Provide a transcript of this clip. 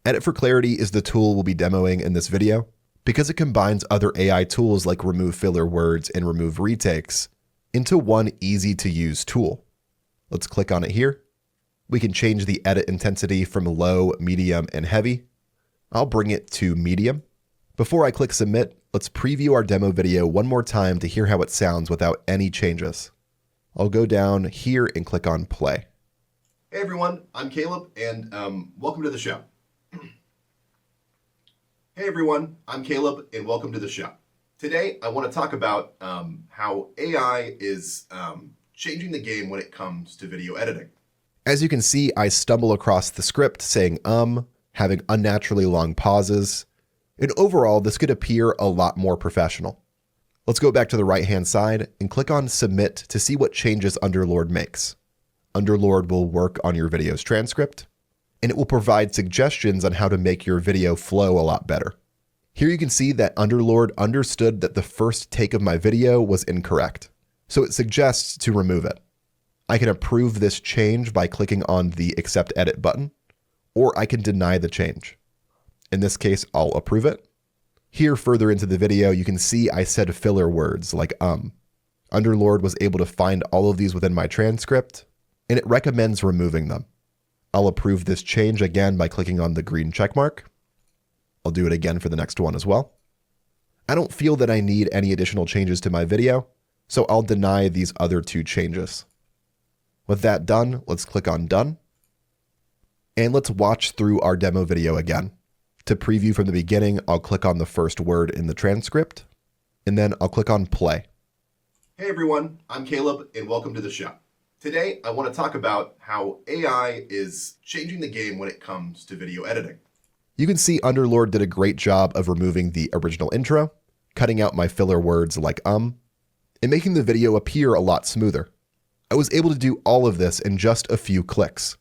Edit for Clarity is the tool we'll be demoing in this video because it combines other AI tools like remove filler words and remove retakes into one easy-to-use tool. Let's click on it here. We can change the edit intensity from low, medium, and heavy. I'll bring it to medium. Before I click submit, let's preview our demo video one more time to hear how it sounds without any changes. I'll go down here and click on play. Hey everyone, I'm Caleb and welcome to the show. Hey everyone, I'm Caleb and welcome to the show. Today I want to talk about how AI is changing the game when it comes to video editing. As you can see, I stumble across the script saying having unnaturally long pauses, and overall this could appear a lot more professional. Let's go back to the right-hand side and click on Submit to see what changes Underlord makes. Underlord will work on your video's transcript, and it will provide suggestions on how to make your video flow a lot better. Here you can see that Underlord understood that the first take of my video was incorrect, so it suggests to remove it. I can approve this change by clicking on the Accept Edit button, or I can deny the change. In this case, I'll approve it. Here, further into the video, you can see I said filler words like Underlord was able to find all of these within my transcript, and it recommends removing them. I'll approve this change again by clicking on the green check mark. I'll do it again for the next one as well. I don't feel that I need any additional changes to my video, so I'll deny these other two changes. With that done, let's click on Done. And let's watch through our demo video again. To preview from the beginning, I'll click on the first word in the transcript, and then I'll click on Play. Hey everyone, I'm Caleb and welcome to the show. Today, I want to talk about how AI is changing the game when it comes to video editing. You can see Underlord did a great job of removing the original intro, cutting out my filler words like and making the video appear a lot smoother. I was able to do all of this in just a few clicks.